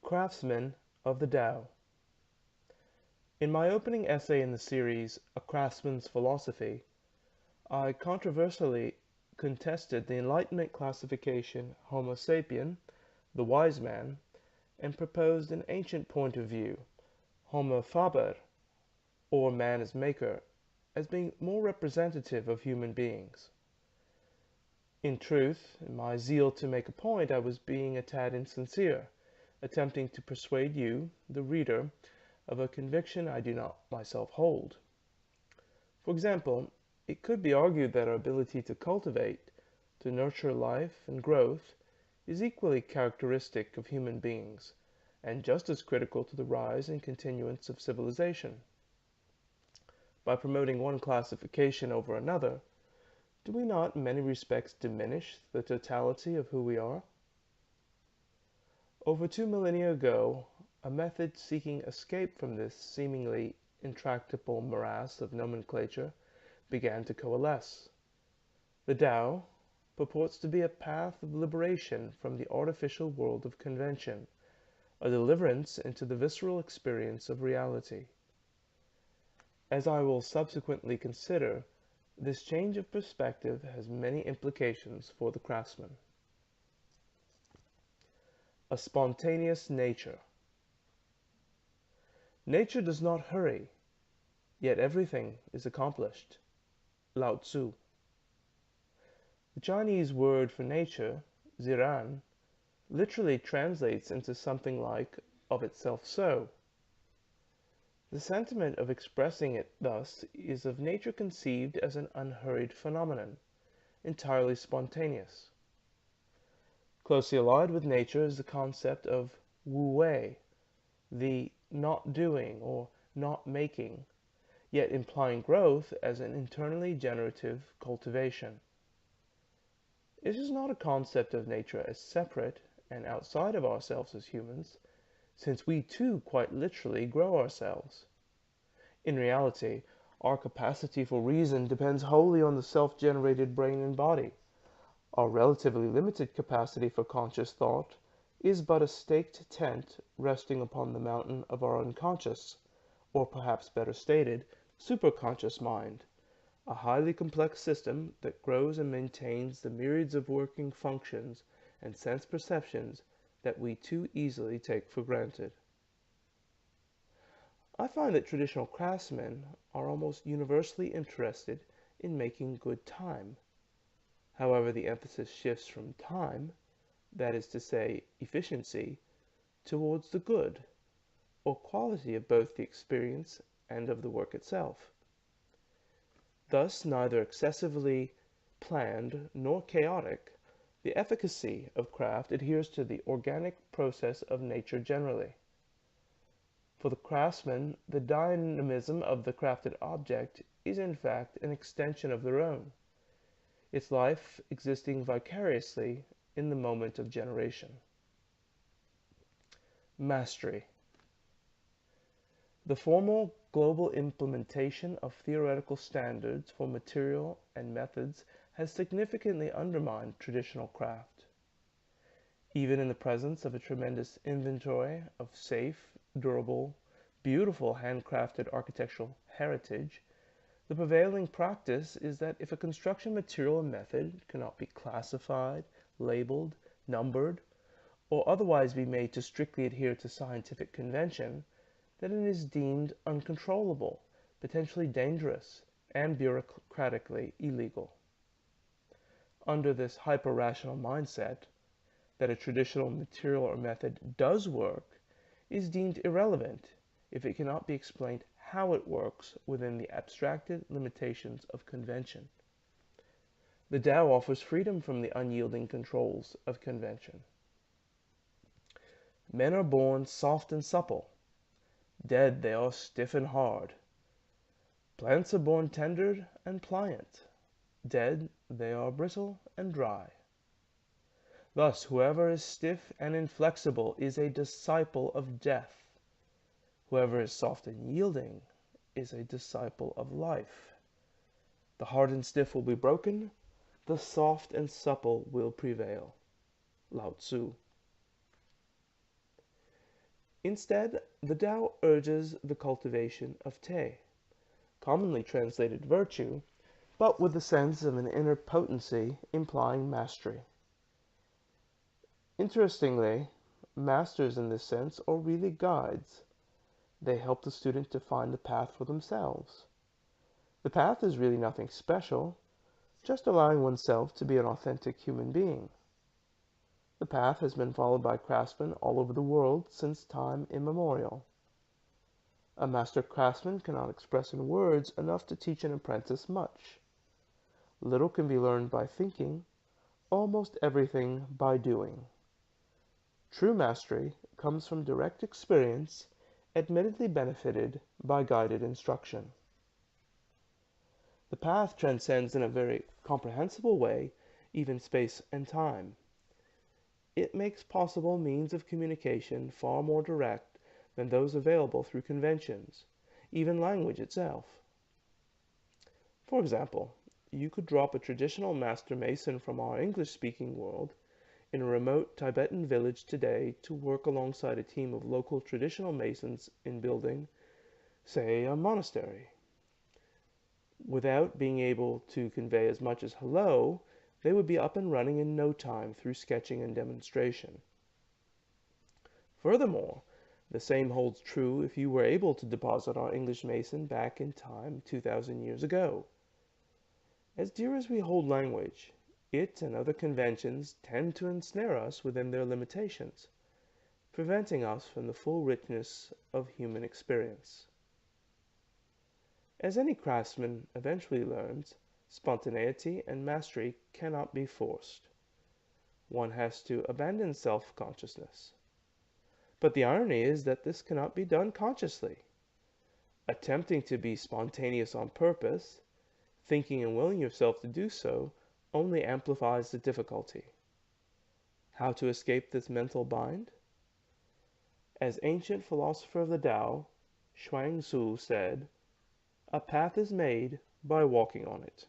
Craftsmen of the Tao. In my opening essay in the series, A Craftsman's Philosophy, I controversially contested the Enlightenment classification Homo sapien, the wise man, and proposed an ancient point of view, Homo faber, or man as maker, as being more representative of human beings. In truth, in my zeal to make a point, I was being a tad insincere, attempting to persuade you, the reader, of a conviction I do not myself hold. For example, it could be argued that our ability to cultivate, to nurture life and growth, is equally characteristic of human beings, and just as critical to the rise and continuance of civilization. By promoting one classification over another, do we not in many respects diminish the totality of who we are? Over 2 millennia ago, a method seeking escape from this seemingly intractable morass of nomenclature began to coalesce. The Tao purports to be a path of liberation from the artificial world of convention, a deliverance into the visceral experience of reality. As I will subsequently consider, this change of perspective has many implications for the craftsman. A spontaneous nature. Nature does not hurry, yet everything is accomplished. Lao Tzu. The Chinese word for nature, ziran, literally translates into something like of itself so. The sentiment of expressing it thus is of nature conceived as an unhurried phenomenon, entirely spontaneous. Closely allied with nature is the concept of wu wei, the not doing or not making, yet implying growth as an internally generative cultivation. It is not a concept of nature as separate and outside of ourselves as humans, since we too quite literally grow ourselves. In reality, our capacity for reason depends wholly on the self-generated brain and body. Our relatively limited capacity for conscious thought is but a staked tent resting upon the mountain of our unconscious, or perhaps better stated, superconscious mind, a highly complex system that grows and maintains the myriads of working functions and sense perceptions that we too easily take for granted. I find that traditional craftsmen are almost universally interested in making good time. However, the emphasis shifts from time, that is to say, efficiency, towards the good, or quality of both the experience and of the work itself. Thus, neither excessively planned nor chaotic, the efficacy of craft adheres to the organic process of nature generally. For the craftsman, the dynamism of the crafted object is in fact an extension of their own, its life existing vicariously in the moment of generation. Mastery. The formal global implementation of theoretical standards for material and methods has significantly undermined traditional craft. Even in the presence of a tremendous inventory of safe, durable, beautiful handcrafted architectural heritage, the prevailing practice is that if a construction material or method cannot be classified, labeled, numbered, or otherwise be made to strictly adhere to scientific convention, then it is deemed uncontrollable, potentially dangerous, and bureaucratically illegal. Under this hyper-rational mindset, that a traditional material or method does work is deemed irrelevant if it cannot be explained how it works within the abstracted limitations of convention. The Tao offers freedom from the unyielding controls of convention. Men are born soft and supple, dead they are stiff and hard. Plants are born tender and pliant, dead they are brittle and dry. Thus, whoever is stiff and inflexible is a disciple of death. Whoever is soft and yielding is a disciple of life. The hard and stiff will be broken, the soft and supple will prevail. Lao Tzu. Instead, the Tao urges the cultivation of Te, commonly translated virtue, but with the sense of an inner potency implying mastery. Interestingly, masters in this sense are really guides. They help the student to find the path for themselves. The path is really nothing special, just allowing oneself to be an authentic human being. The path has been followed by craftsmen all over the world since time immemorial. A master craftsman cannot express in words enough to teach an apprentice much. Little can be learned by thinking, almost everything by doing. True mastery comes from direct experience, admittedly benefited by guided instruction. The path transcends in a very comprehensible way even space and time. It makes possible means of communication far more direct than those available through conventions, even language itself. For example, you could drop a traditional master mason from our English-speaking world in a remote Tibetan village today to work alongside a team of local traditional masons in building, say, a monastery. Without being able to convey as much as hello, they would be up and running in no time through sketching and demonstration. Furthermore, the same holds true if you were able to deposit our English mason back in time 2,000 years ago. As dear as we hold language, it and other conventions tend to ensnare us within their limitations, preventing us from the full richness of human experience. As any craftsman eventually learns, spontaneity and mastery cannot be forced. One has to abandon self-consciousness. But the irony is that this cannot be done consciously. Attempting to be spontaneous on purpose, thinking and willing yourself to do so, only amplifies the difficulty. How to escape this mental bind? As ancient philosopher of the Tao, Shuang Tzu said, "A path is made by walking on it."